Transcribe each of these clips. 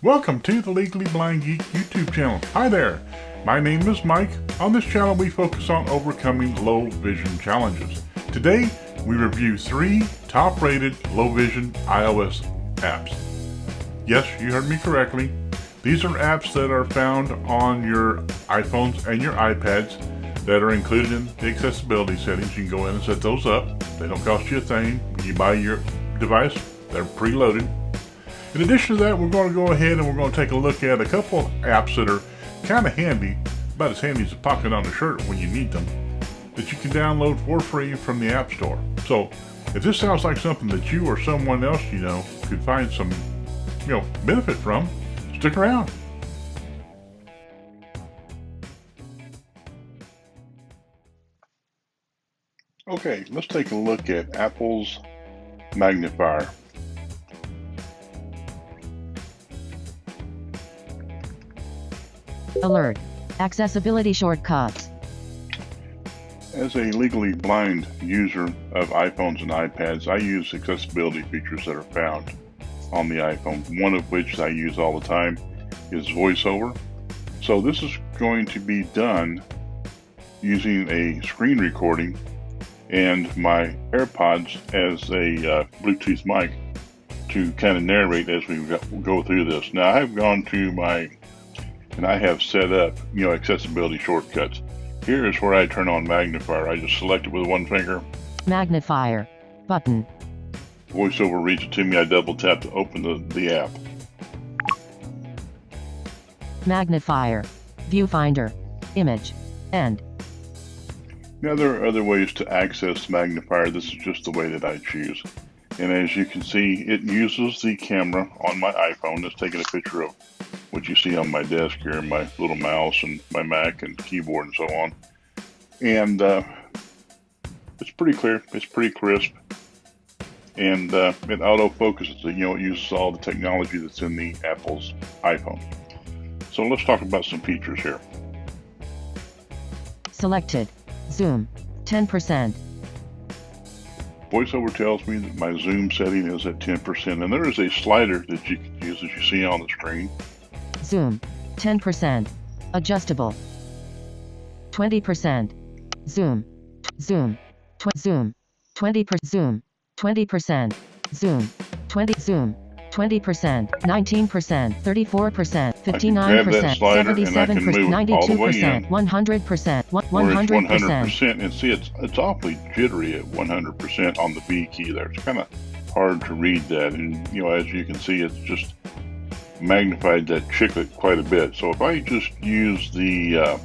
Welcome to the Legally Blind Geek YouTube channel. Hi there, my name is Mike. On this channel we focus on overcoming low vision challenges. Today we review 3 top-rated low vision iOS apps. Yes, you heard me correctly. These are apps that are found on your iPhones and your iPads that are included in the accessibility settings. You can go in and set those up. They don't cost you a thing. When you buy your device, they're preloaded. In addition to that, we're going to go ahead and we're going to take a look at a couple of apps that are kind of handy, about as handy as a pocket on a shirt when you need them, that you can download for free from the App Store. So if this sounds like something that you or someone else you know could find some benefit from, stick around. Okay, let's take a look at Apple's Magnifier. Alert. Accessibility shortcuts. As a legally blind user of iPhones and iPads, I use accessibility features that are found on the iPhone. One of which I use all the time is VoiceOver. So this is going to be done using a screen recording and my AirPods as a Bluetooth mic to kind of narrate as we go through this. Now I have gone to and I have set up, accessibility shortcuts. Here is where I turn on Magnifier. I just select it with one finger. Magnifier. Button. VoiceOver reads it to me. I double tap to open the app. Magnifier. Viewfinder. Image. End. Now there are other ways to access Magnifier. This is just the way that I choose. And as you can see, it uses the camera on my iPhone. It's taking a picture of what you see on my desk here, my little mouse and my Mac and keyboard and so on. And it's pretty clear, it's pretty crisp, and it auto focuses. It uses all the technology that's in the Apple's iPhone. So let's talk about some features here. Selected. Zoom. 10%. VoiceOver tells me that my zoom setting is at 10%, and there is a slider that you can use, as you see on the screen. Zoom. 10%. Adjustable. 20%. Zoom. Zoom. Zoom. 20%. Zoom. 20%. Zoom. 20. Zoom. 20%. 19%. 34%. 59%. 77%. 92%. 100%. 100%. And see, it's awfully jittery at 100% on the B key there. It's kind of hard to read that, and as you can see, it's just magnified that chiclet quite a bit. So if I just use the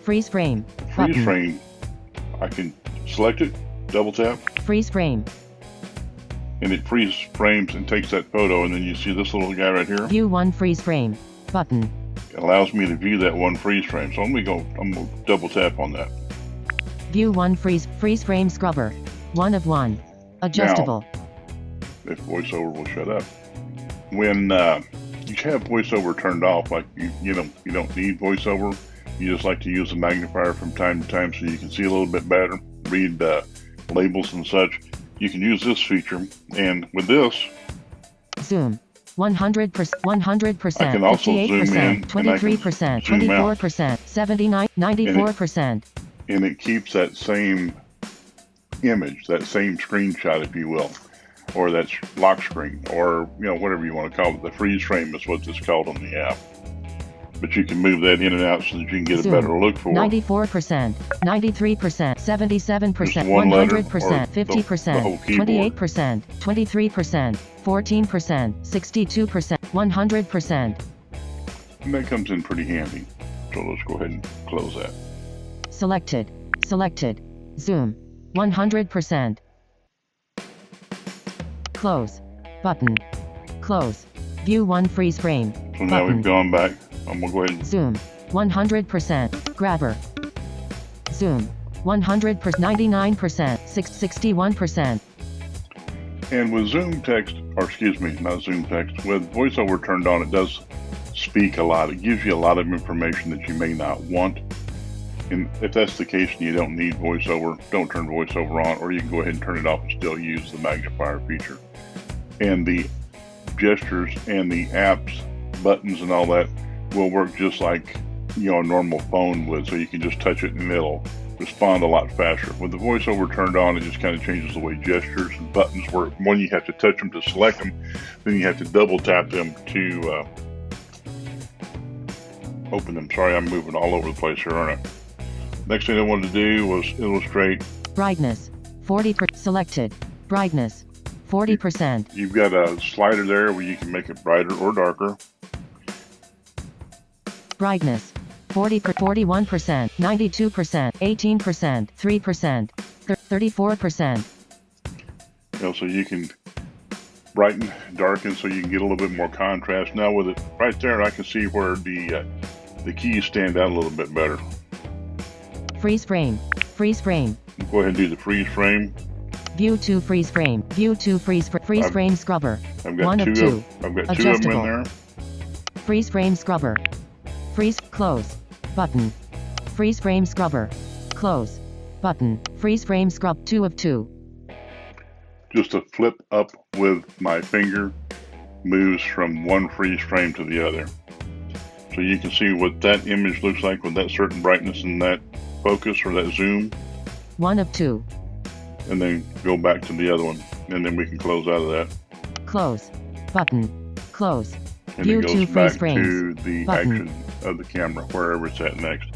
freeze frame, I can select it, double tap, freeze frame, and it freeze frames and takes that photo. And then you see this little guy right here, view one freeze frame button. It allows me to view that one freeze frame. So I'm gonna double tap on that. View one freeze frame scrubber, 1 of 1, adjustable. Now, if VoiceOver will shut up. When you have VoiceOver turned off, like you don't need VoiceOver, you just like to use the magnifier from time to time so you can see a little bit better, read labels and such, you can use this feature. And with this, zoom 100%, 100%, I can also 58%, zoom in, 23%, 24%, 79%, 94%. And it keeps that same image, that same screenshot, if you will, or that lock screen, or whatever you want to call it. The freeze frame is what it's called on the app. But you can move that in and out so that you can get zoom, a better look for 94%, 93%, 77%, 100%, 50%, 28%, 23%, 14%, 62%, 100%. And that comes in pretty handy. So let's go ahead and close that. Selected. Zoom. 100%. Close. Button. Close. View one freeze frame. So now we've gone back. I'm going to go ahead and zoom. 100%. Grabber. Zoom. 100%. 99%. 61%. And with zoom text, or excuse me, not zoom text, with VoiceOver turned on, it does speak a lot. It gives you a lot of information that you may not want. And if that's the case and you don't need VoiceOver, don't turn VoiceOver on, or you can go ahead and turn it off and still use the magnifier feature. And the gestures and the apps, buttons and all that will work just like, you know, a normal phone would. So you can just touch it and it'll respond a lot faster. With the voiceover turned on, it just kind of changes the way gestures and buttons work. One, you have to touch them to select them, then you have to double tap them to open them. Sorry, I'm moving all over the place here, aren't I? Next thing I wanted to do was illustrate. Brightness 40%. Selected. Brightness 40%. You've got a slider there where you can make it brighter or darker. Brightness 41%, 92%, 18%, 3%, 34%. You know, so you can brighten, darken, so you can get a little bit more contrast. Now with it right there, I can see where the keys stand out a little bit better. Freeze frame. Freeze frame. Go ahead and do the freeze frame. View to freeze frame. View to freeze frame scrubber. I've got 1 of 2. I've got 2 of them in there. Freeze frame scrubber. Freeze close button. Freeze frame scrubber. Close button. Freeze frame scrub 2 of 2. Just a flip up with my finger moves from one freeze frame to the other. So you can see what that image looks like with that certain brightness and that focus or that zoom. 1 of 2. And then go back to the other one. And then we can close out of that. Close button. Close. And View it goes to freeze back frames. to the Button. action of the camera, wherever it's at next.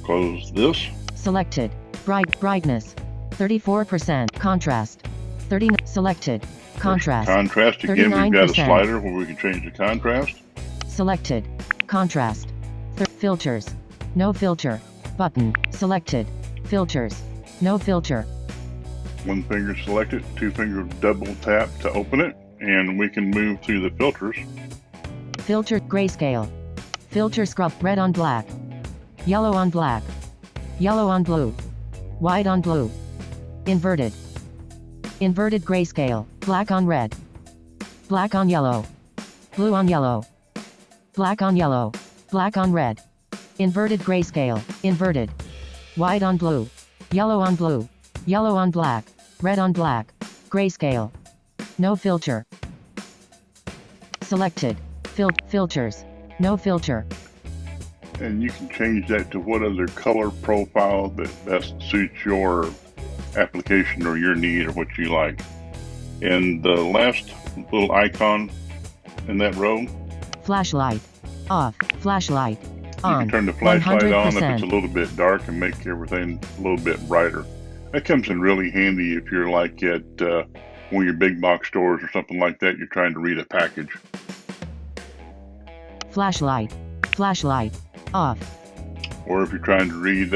Close this. Selected. Brightness 34%. Contrast 30. Selected. Contrast. Contrast again. We've got a 39%. slider where we can change the contrast. Selected. Contrast. Filters. No filter. Button. Selected. Filters. No filter. One finger selected, 2 finger double tap to open it, and we can move through the filters. Filter grayscale. Filter scrub red on black. Yellow on black. Yellow on blue. White on blue. Inverted. Inverted grayscale. Black on red. Black on yellow. Blue on yellow. Black on yellow. Black on red. Inverted grayscale. Inverted. White on blue. Yellow on blue. Yellow on black. Red on black. Grayscale. No filter. Selected. Filters. No filter. And you can change that to what other color profile that best suits your application or your need or what you like. And the last little icon in that row. Flashlight. Off. Flashlight. On. You can turn the flashlight on if 100%. it's a little bit dark and make everything a little bit brighter. That comes in really handy if you're like at one of your big box stores or something like that. You're trying to read a package. Flashlight. Flashlight. Off. Or if you're trying to read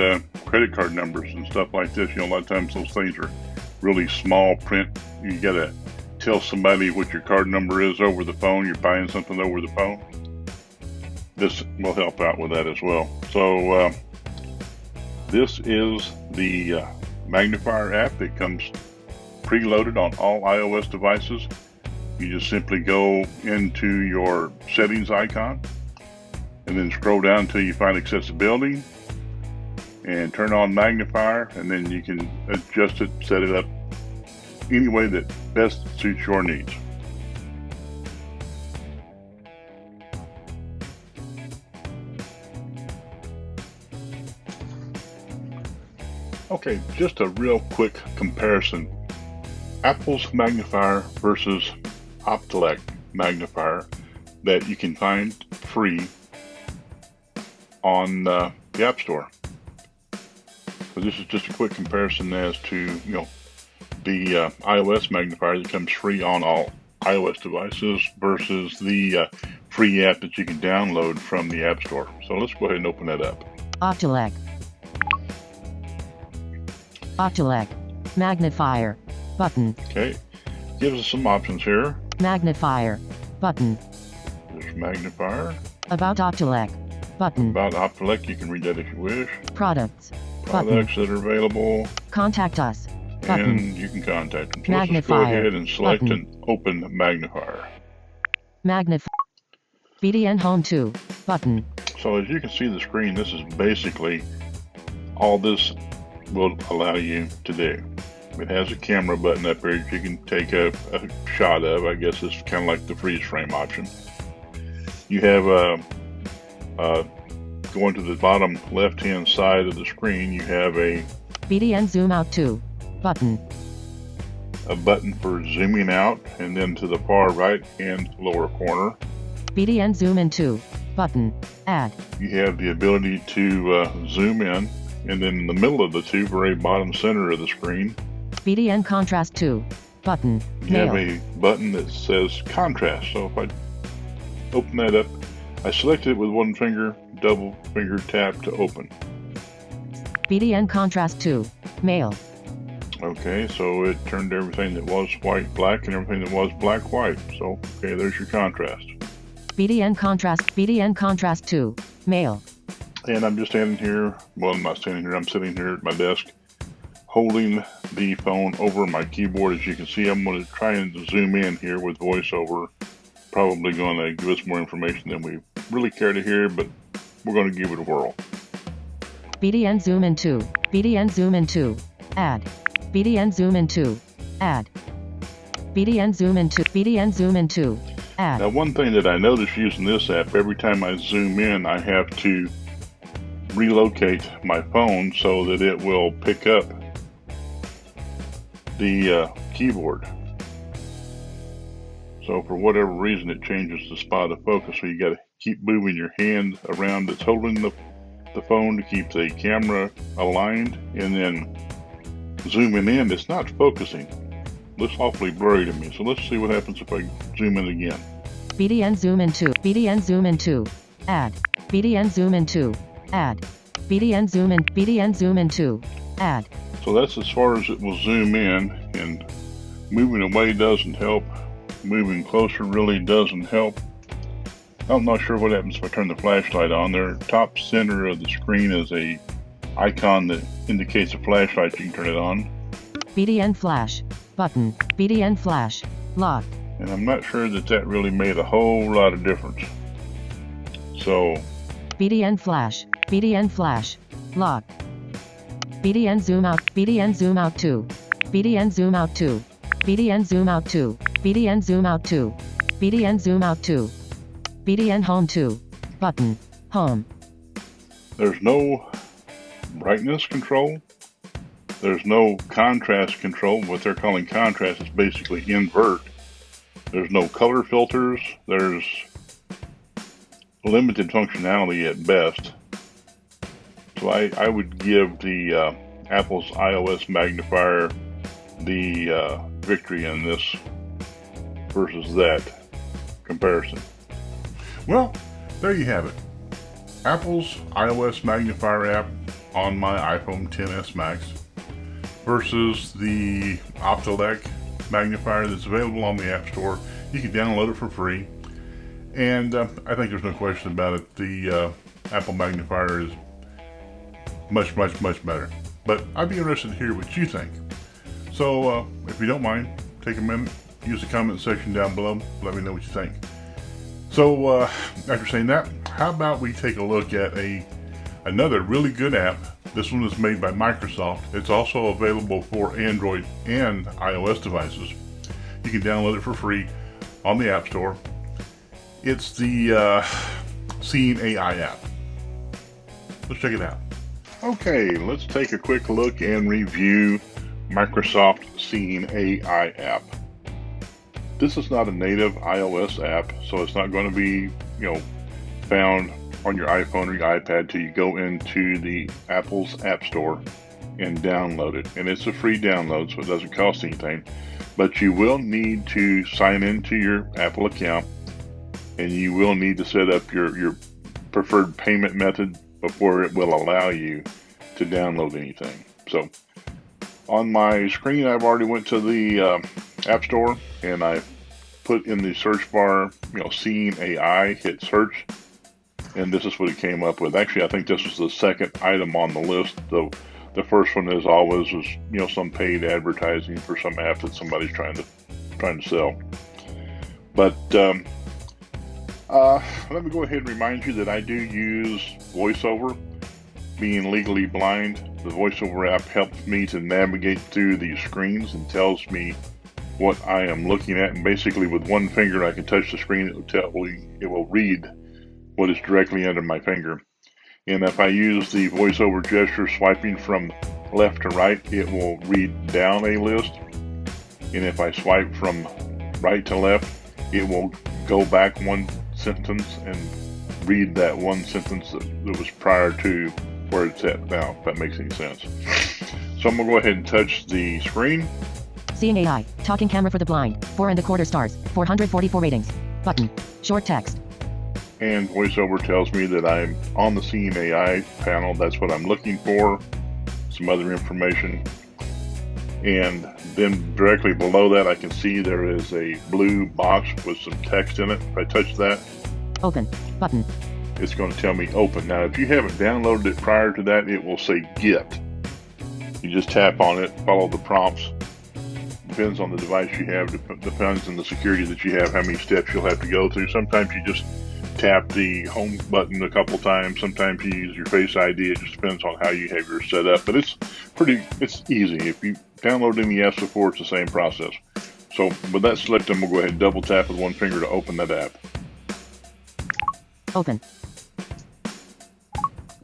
credit card numbers and stuff like this, you know, a lot of times those things are really small print. You gotta tell somebody what your card number is over the phone. You're buying something over the phone. This will help out with that as well. So this is the Magnifier app that comes preloaded on all iOS devices. You just simply go into your settings icon and then scroll down until you find accessibility and turn on magnifier, and then you can adjust it, set it up any way that best suits your needs. Okay, just a real quick comparison. Apple's magnifier versus Optelec magnifier that you can find free on the App Store. So this is just a quick comparison as to, you know, the iOS magnifier that comes free on all iOS devices versus the free app that you can download from the App Store. So let's go ahead and open that up. Optelec. Optelec. Magnifier. Button. Okay, gives us some options here. Magnifier. Button. There's magnifier. About Optelec. Button. About Optelec, you can read that if you wish. Products. Products that are available. Contact us. Button. And you can contact them. So let's just Magnifier. go ahead and select Button. and open magnifier. Magnify. BDN Home 2. Button. So as you can see the screen, this is basically all this will allow you to do. It has a camera button up here that you can take a shot of. I guess it's kind of like the freeze frame option. You have going to the bottom left hand side of the screen, you have a BDN Zoom Out to button. A button for zooming out, and then to the far right hand lower corner, BDN Zoom In to button. Add. you have the ability to zoom in, and then in the middle of the two, very bottom center of the screen, BDN Contrast to button. you have a button that says contrast. So if I open that up, I select it with one finger, double finger tap to open. BDN Contrast to male. Okay, so it turned everything that was white black and everything that was black white. So, okay, there's your contrast. BDN Contrast to male. And I'm just standing here, well, I'm not standing here, I'm sitting here at my desk holding the phone over my keyboard. As you can see, I'm going to try and zoom in here with voiceover. Probably going to give us more information than we really care to hear, but we're going to give it a whirl. BDN Zoom In to add. BDN Zoom In to add. BDN Zoom In to add. Now, one thing that I notice using this app, every time I zoom in, I have to relocate my phone so that it will pick up the keyboard. So for whatever reason, it changes the spot of focus. So you got to keep moving your hand around that's holding the phone to keep the camera aligned, and then zooming in, it's not focusing. Looks awfully blurry to me. So let's see what happens if I zoom in again. BDN Zoom In to add. BDN Zoom In to add. BDN Zoom In to add. So that's as far as it will zoom in, and moving away doesn't help. Moving closer really doesn't help. I'm not sure what happens if I turn the flashlight on. There, top center of the screen is a icon that indicates a flashlight. You can turn it on. BDN Flash button. BDN Flash locked. And I'm not sure that really made a whole lot of difference. So BDN Flash locked. BDN Zoom Out to BDN Zoom Out to BDN Zoom Out to BDN Zoom Out to BDN Zoom Out to BDN Home to button. Home. There's no brightness control. There's no contrast control. What they're calling contrast is basically invert. There's no color filters. There's limited functionality at best. So I would give the Apple's iOS magnifier the victory in this versus that comparison. Well, there you have it. Apple's iOS magnifier app on my iPhone XS Max versus the Optelec magnifier that's available on the App Store. You can download it for free. And I think there's no question about it. The Apple magnifier is much better. But I'd be interested to hear what you think. So if you don't mind, take a minute, use the comment section down below, let me know what you think. So after saying that, how about we take a look at another really good app. This one is made by Microsoft. It's also available for Android and iOS devices. You can download it for free on the App Store. It's the Seeing AI app. Let's check it out. Okay, let's take a quick look and review Microsoft Seeing AI app. This is not a native iOS app, so it's not going to be, found on your iPhone or your iPad till you go into the Apple's App Store and download it. And it's a free download, so it doesn't cost anything. But you will need to sign into your Apple account, and you will need to set up your preferred payment method before it will allow you to download anything. So on my screen, I've already went to the App Store, and I put in the search bar, Seeing AI, hit search, and this is what it came up with. Actually, I think this was the second item on the list. The first one, as always, was some paid advertising for some app that somebody's trying to sell. But let me go ahead and remind you that I do use voiceover. Being legally blind the VoiceOver app helps me to navigate through these screens and tells me what I am looking at. And basically with one finger I can touch the screen, it will read what is directly under my finger. And if I use the VoiceOver gesture swiping from left to right, it will read down a list. And if I swipe from right to left, it will go back one sentence and read that one sentence that was prior to where it's at now, if that makes any sense. So I'm going to go ahead and touch the screen. Seeing AI. Talking camera for the blind. 4.25 stars. 444 ratings. Button. Short text. And VoiceOver tells me that I'm on the Seeing AI panel. That's what I'm looking for. Some other information. And then directly below that, I can see there is a blue box with some text in it. If I touch that, Open. Button. it's going to tell me open. Now, if you haven't downloaded it prior to that, it will say get. You just tap on it, follow the prompts. Depends on the device you have, depends on the security that you have, how many steps you'll have to go through. Sometimes you just tap the home button a couple times. Sometimes you use your Face ID. It just depends on how you have yours set up. But it's easy. If you download any apps before, it's the same process. So with that selected, we'll go ahead and double tap with one finger to open that app. Open.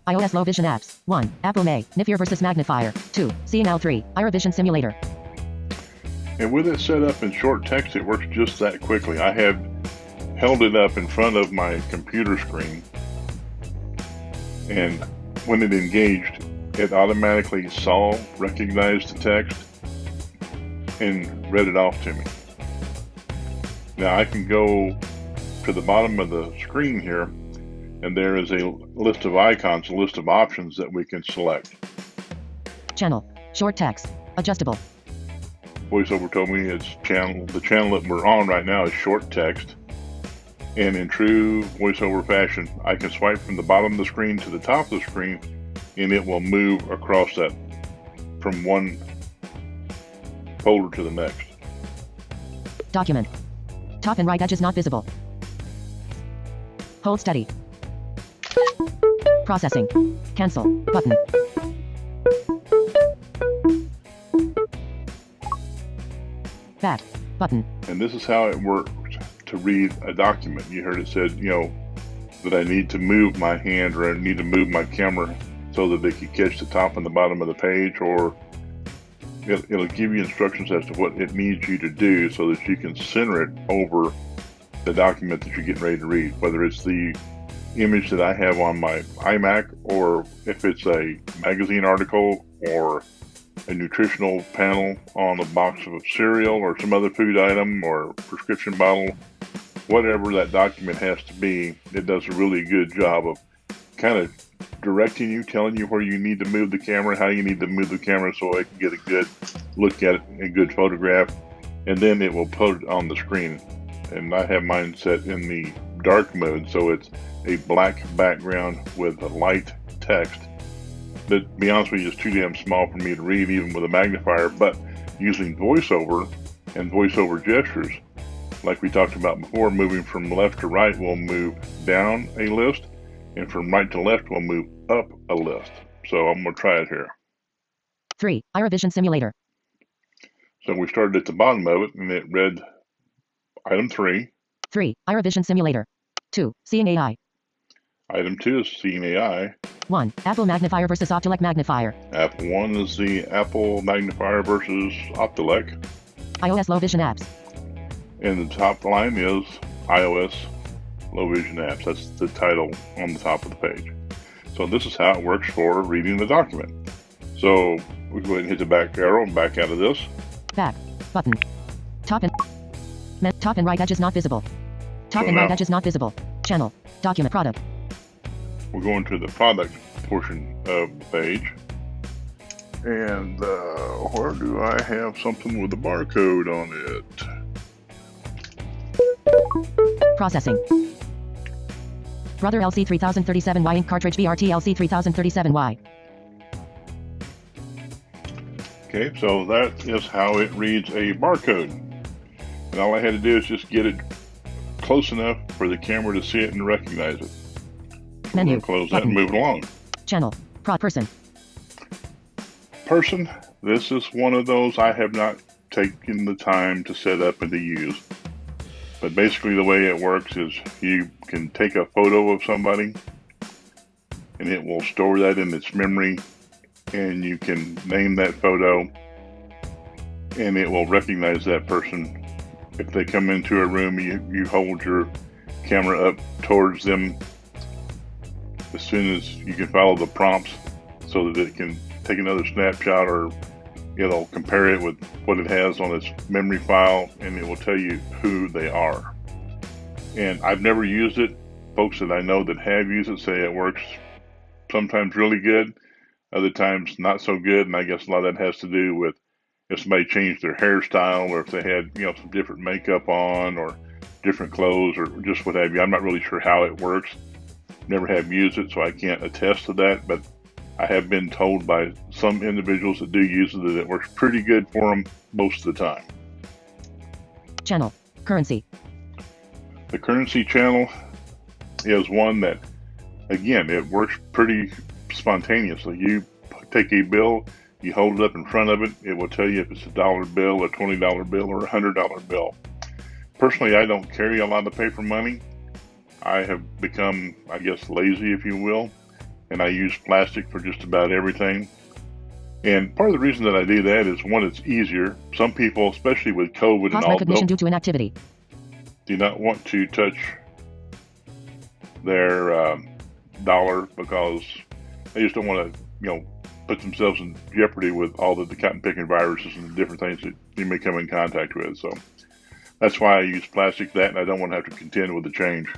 iOS low vision apps. 1. Apple Magnifier versus Magnifier. 2. Seeing Owl. 3. Vision Simulator. And with it set up in short text, it works just that quickly. I have held it up in front of my computer screen, and when it engaged, it automatically recognized the text, and read it off to me. Now I can go to the bottom of the screen here, and there is a list of icons, a list of options that we can select. Channel. Short text. Adjustable. VoiceOver told me the channel that we're on right now is short text. And in true VoiceOver fashion, I can swipe from the bottom of the screen to the top of the screen, and it will move across that from one folder to the next. Document. Top and right edges not visible. Hold steady. Processing. Cancel. Button. Back. Button. And this is how it works to read a document. You heard it said, that I need to move my hand or I need to move my camera so that they can catch the top and the bottom of the page, or it'll give you instructions as to what it needs you to do so that you can center it over the document that you're getting ready to read, whether it's the image that I have on my iMac, or if it's a magazine article or a nutritional panel on a box of cereal or some other food item or prescription bottle. Whatever that document has to be, it does a really good job of kind of directing you, telling you where you need to move the camera, how you need to move the camera so it can get a good look at it, a good photograph, and then it will put it on the screen. And I have mine set in the dark mode, so it's a black background with a light text. That, to be honest with you, is too damn small for me to read even with a magnifier, but using VoiceOver and VoiceOver gestures, like we talked about before, moving from left to right will move down a list, and from right to left will move up a list. So I'm going to try it here. 3. Vision Simulator. So we started at the bottom of it, and it read item 3. 3. Vision Simulator. 2. Seeing AI. Item 2 is Seeing AI. 1. Apple Magnifier versus Optelec Magnifier. App 1 is the Apple Magnifier versus Optelec. iOS low vision apps. And the top line is iOS low vision apps. That's the title on the top of the page. So this is how it works for reading the document. So we go ahead and hit the back arrow and back out of this. Back. Button. Top and right edges not visible. Top and right edges not visible. Channel. Document product. We're going to the product portion of the page. And where do I have something with a barcode on it? Processing. Brother LC 3037Y ink cartridge BRT LC 3037Y. Okay, so that is how it reads a barcode. And all I had to do is just get it close enough for the camera to see it and recognize it. Menu. Close that and move it along. Channel. Person. person, this is one of those I have not taken the time to set up and to use. But basically the way it works is you can take a photo of somebody and it will store that in its memory, and you can name that photo and it will recognize that person. If they come into a room, you hold your camera up towards them as soon as you can follow the prompts so that it can take another snapshot, or it'll compare it with what it has on its memory file, and it will tell you who they are. And I've never used it. Folks that I know that have used it say it works sometimes really good, other times not so good, and I guess a lot of that has to do with if somebody changed their hairstyle, or if they had, some different makeup on, or different clothes, or just what have you. I'm not really sure how it works. Never have used it, so I can't attest to that, but I have been told by some individuals that do use it that it works pretty good for them most of the time. Channel. Currency. The currency channel is one that, again, it works pretty spontaneously. You take a bill, you hold it up in front of it, it will tell you if it's a dollar bill, a $20 bill, or a $100 bill. Personally, I don't carry a lot of paper money. I have become, I guess, lazy, if you will, and I use plastic for just about everything. And part of the reason that I do that is, one, it's easier. Some people, especially with COVID and all, recognition due to inactivity. Do not want to touch their dollar because they just don't want to, put themselves in jeopardy with all the cotton picking viruses and the different things that you may come in contact with. So that's why I use plastic, and I don't want to have to contend with the change.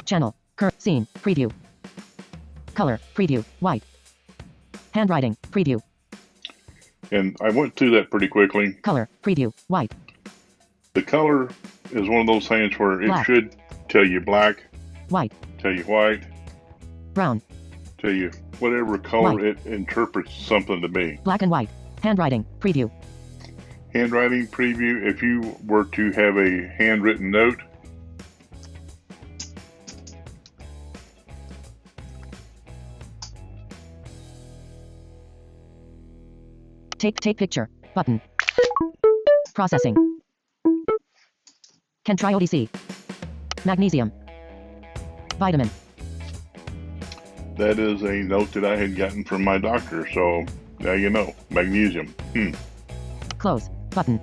Channel. Scene. Preview. Color. Preview. White. Handwriting. Preview. And I went through that pretty quickly. Color. Preview. White. The color is one of those things where it Black. should tell you black, White. tell you white, Brown. tell you whatever color White. it interprets something to be. Black and white. Handwriting. Preview. Handwriting preview. If you were to have a handwritten note, Take picture. Button. Processing. Can try ODC. Magnesium. Vitamin. that is a note that I had gotten from my doctor, so now you know. Magnesium. Close. Button.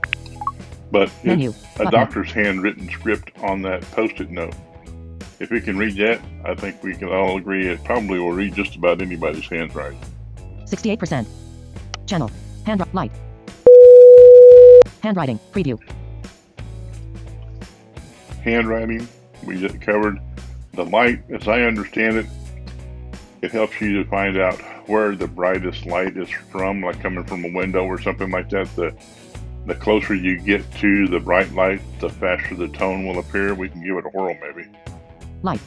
But Menu. it's a Button. doctor's handwritten script on that Post-it note. If we can read that, I think we can all agree it probably will read just about anybody's handwriting. 68%. Channel. Light. Handwriting. Preview. Handwriting, we just covered. The light, as I understand it, it helps you to find out where the brightest light is from, like coming from a window or something like that. The closer you get to the bright light, the faster the tone will appear. We can give it a whirl, maybe. Light.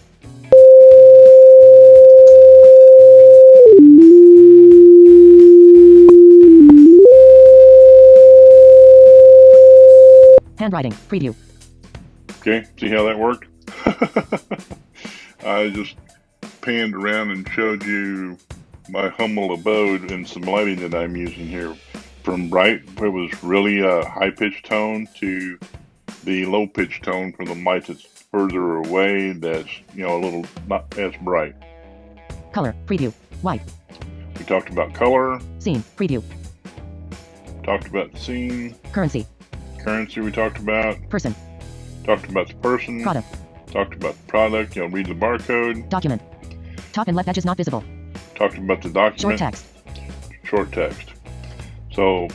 Handwriting. Preview. Okay, see how that worked? I just panned around and showed you my humble abode and some lighting that I'm using here. From bright, it was really a high-pitched tone, to the low-pitched tone from the light that's further away, that's, a little not as bright. Color. Preview. White. We talked about color, Scene. Preview. talked about scene, Currency. currency we talked about, Person. talked about the person, Product. talked about the product, read the barcode, Document. Top and left edges not visible. talked about the document. Short text. Short text. So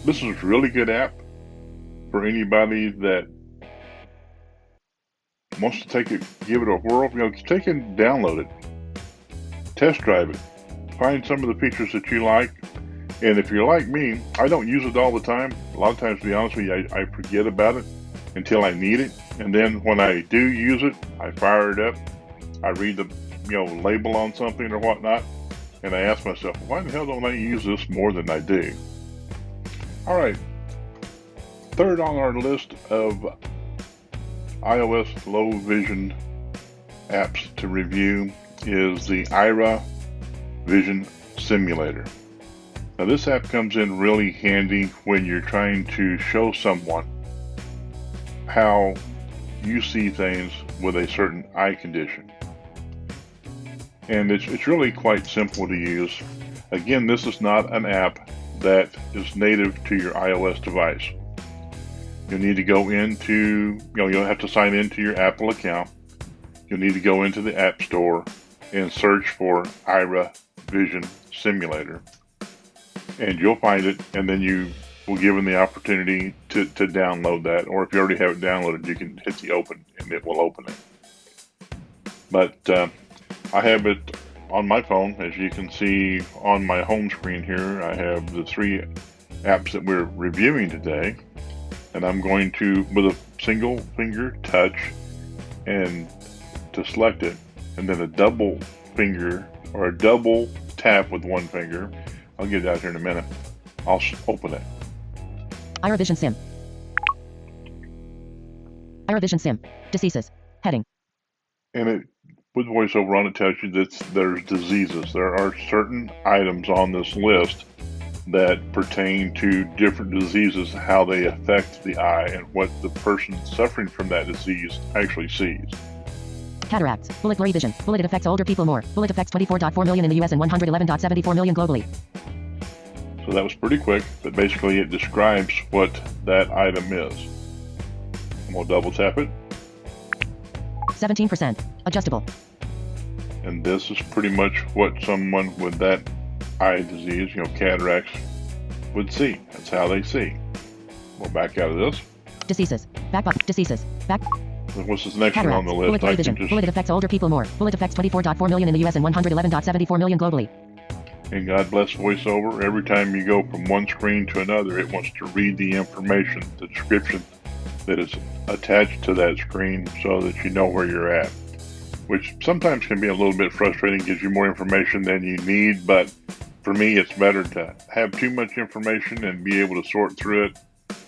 this is a really good app for anybody that wants to give it a whirl. Take it and download it. Test drive it. Find some of the features that you like. And if you're like me, I don't use it all the time. A lot of times, to be honest with you, I forget about it until I need it. And then when I do use it, I fire it up. I read the label on something or whatnot, and I ask myself, why the hell don't I use this more than I do? All right. Third on our list of iOS low vision apps to review is the Ira Vision Simulator. Now this app comes in really handy when you're trying to show someone how you see things with a certain eye condition. And it's really quite simple to use. Again, this is not an app that is native to your iOS device. You'll need to go into, you'll have to sign into your Apple account. You'll need to go into the App Store and search for Ira Vision Simulator. And you'll find it, and then you will be given the opportunity to download that. Or if you already have it downloaded, you can hit the open and it will open it. But I have it on my phone. As you can see on my home screen here, I have the 3 apps that we're reviewing today. And I'm going to, with a single finger touch, and to select it, and then a double finger, or a double tap with one finger. I'll get it out here in a minute. I'll open it. Ira Vision Sim. Ira Vision Sim. Diseases. Heading. And it, with voiceover on it, tells you that there's diseases. There are certain items on this list that pertain to different diseases, how they affect the eye, and what the person suffering from that disease actually sees. Cataracts. Bullet blurry vision. Bullet it affects older people more. Bullet affects 24.4 million in the US and 111.74 million globally. So that was pretty quick, but basically it describes what that item is. And we'll double tap it. 17%. Adjustable. And this is pretty much what someone with that eye disease, cataracts, would see. That's how they see. We'll back out of this. Diseases. Back button. Diseases. Back. What's this next one on Cataracts. the list? Bullet blurry vision. Bullet it affects older people more. Bullet affects 24.4 million in the US and 111.74 million globally. And God bless voiceover. Every time you go from one screen to another, it wants to read the information, the description that is attached to that screen so that you know where you're at. Which sometimes can be a little bit frustrating, gives you more information than you need, but for me it's better to have too much information and be able to sort through it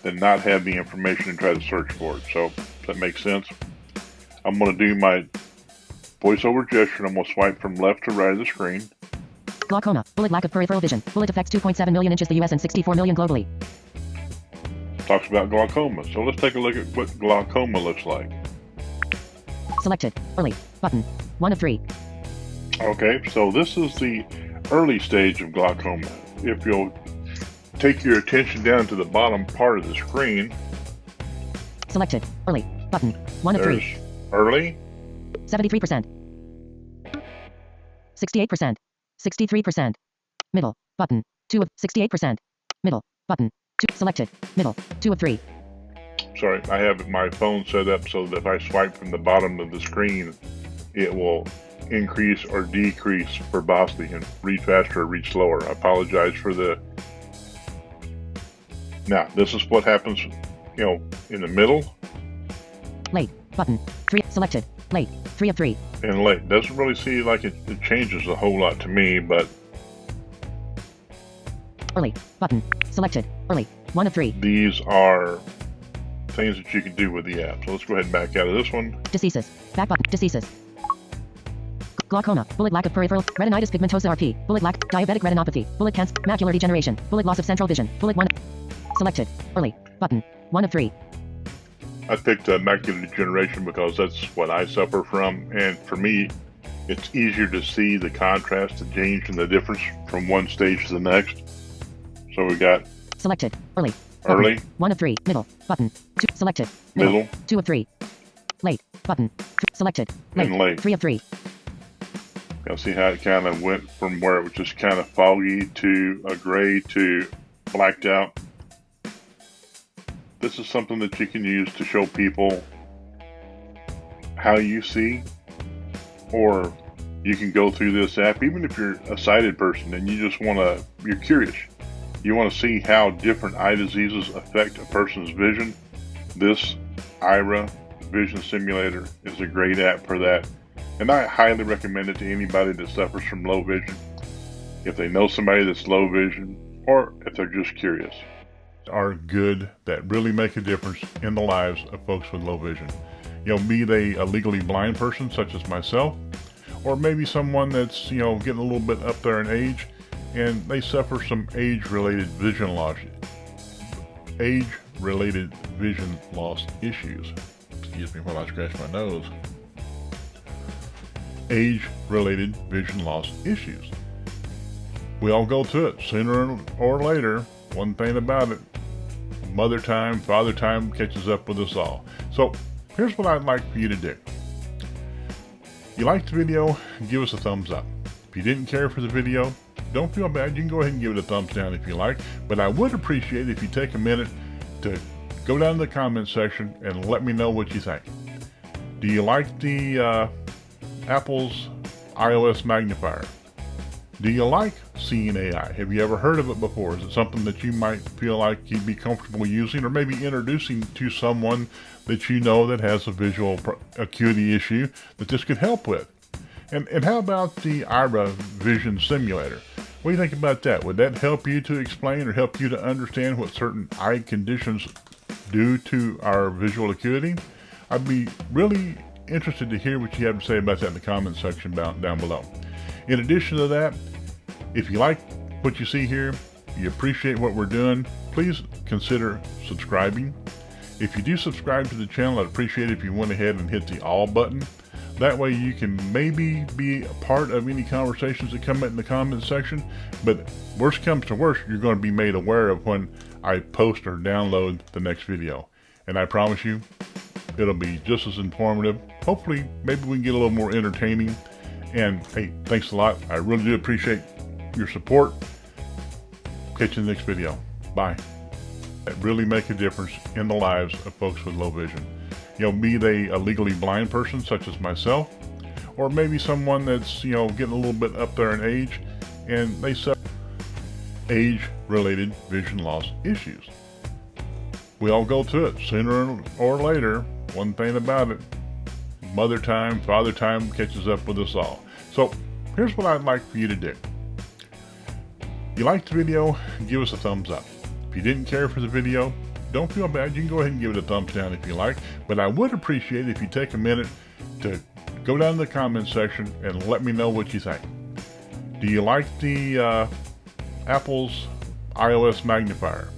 than not have the information and try to search for it. So, if that makes sense. I'm going to do my voiceover gesture, and I'm going to swipe from left to right of the screen. Glaucoma. Bullet lack of peripheral vision. Bullet affects 2.7 million inches the US and 64 million globally. Talks about glaucoma. So let's take a look at what glaucoma looks like. Selected. Early. Button. 1 of 3. Okay, so this is the early stage of glaucoma. If you'll take your attention down to the bottom part of the screen. Selected. Early. Button. 1 of 3. Early. 73%. 68%. 63%. Middle. Button. 2 of 68%. Middle. Button. 2. Selected. Middle. 2 of 3. Sorry, I have my phone set up so that if I swipe from the bottom of the screen, it will increase or decrease verbosity and read faster or read slower. I apologize for the... Now, this is what happens, in the middle. Late. Button. 3. Selected. Late. 3 of 3. And late. Doesn't really seem like it changes a whole lot to me, but... Early. Button. Selected. Early. 1 of 3. These are things that you can do with the app. So let's go ahead and back out of this one. Diseases. Back button. Diseases. Glaucoma. Bullet lack of peripheral. Retinitis pigmentosa RP. Bullet lack. Diabetic retinopathy. Bullet cancer. Macular degeneration. Bullet loss of central vision. Bullet 1. Selected. Early. Button. 1 of 3. I picked macular degeneration because that's what I suffer from. And for me, it's easier to see the contrast, the change, and the difference from one stage to the next. So we got... Selected. Early. Early. 1 of 3. Middle. Button. 2. Selected. Middle. 2 of 3. Late. Button. Selected. Late. And late. 3 of 3. You'll see how it kind of went from where it was just kind of foggy to a gray to blacked out. This is something that you can use to show people how you see, or you can go through this app, even if you're a sighted person and you just you're curious. You want to see how different eye diseases affect a person's vision. This Ira Vision Simulator is a great app for that. And I highly recommend it to anybody that suffers from low vision. If they know somebody that's low vision, or if they're just curious. Are good that really make a difference in the lives of folks with low vision. Be they a legally blind person such as myself, or maybe someone that's, getting a little bit up there in age. and they suffer some age-related vision loss. Age-related vision loss issues. Excuse me while I scratch my nose. Age-related vision loss issues. We all go through it sooner or later. One thing about it, mother time, father time catches up with us all. So here's what I'd like for you to do. You liked the video, give us a thumbs up. If you didn't care for the video, don't feel bad. You can go ahead and give it a thumbs down if you like. But I would appreciate it if you take a minute to go down to the comment section and let me know what you think. Do you like the Apple's iOS Magnifier? Do you like seeing AI? Have you ever heard of it before? Is it something that you might feel like you'd be comfortable using, or maybe introducing to someone that you know that has a visual acuity issue that this could help with? And how about the Ira Vision Simulator? What do you think about that? Would that help you to explain or help you to understand what certain eye conditions do to our visual acuity? I'd be really interested to hear what you have to say about that in the comment section down below. In addition to that, if you like what you see here, you appreciate what we're doing, please consider subscribing. If you do subscribe to the channel, I'd appreciate it if you went ahead and hit the all button. That way you can maybe be a part of any conversations that come up in the comment section, but worst comes to worst, you're going to be made aware of when I post or download the next video. And I promise you, it'll be just as informative. Hopefully, maybe we can get a little more entertaining. And hey, thanks a lot. I really do appreciate your support. Catch you in the next video. Bye. That really make a difference in the lives of folks with low vision. You know, be they a legally blind person such as myself, or maybe someone that's, you know, getting a little bit up there in age and they suffer age-related vision loss issues. We all go through it sooner or later. One thing about it, mother time, father time catches up with us all. So here's what I'd like for you to do. You liked the video, give us a thumbs up. If you didn't care for the video, don't feel bad. You can go ahead and give it a thumbs down if you like. But I would appreciate it if you take a minute to go down to the comment section and let me know what you think. Do you like the Apple's iOS Magnifier?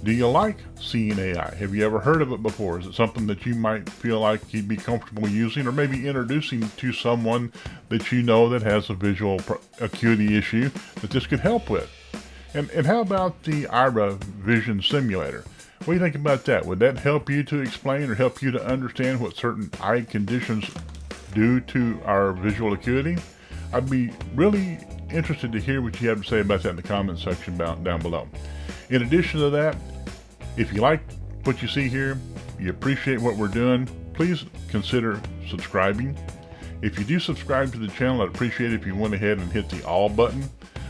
Do you like seeing AI? Have you ever heard of it before? Is it something that you might feel like you'd be comfortable using, or maybe introducing to someone that you know that has a visual acuity issue that this could help with? And how about the Ira Vision Simulator? What do you think about that? Would that help you to explain or help you to understand what certain eye conditions do to our visual acuity? I'd be really interested to hear what you have to say about that in the comment section down below. In addition to that, if you like what you see here, you appreciate what we're doing, please consider subscribing. If you do subscribe to the channel, I'd appreciate it if you went ahead and hit the all button.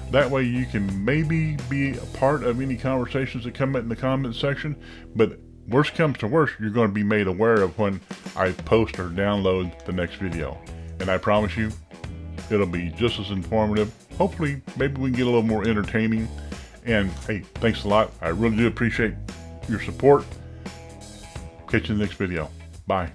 That way you can maybe be a part of any conversations that come up in the comment section, but worst comes to worst, you're going to be made aware of when I post or download the next video. And I promise you, it'll be just as informative. Hopefully, maybe we can get a little more entertaining. And hey, thanks a lot. I really do appreciate your support. Catch you in the next video. Bye.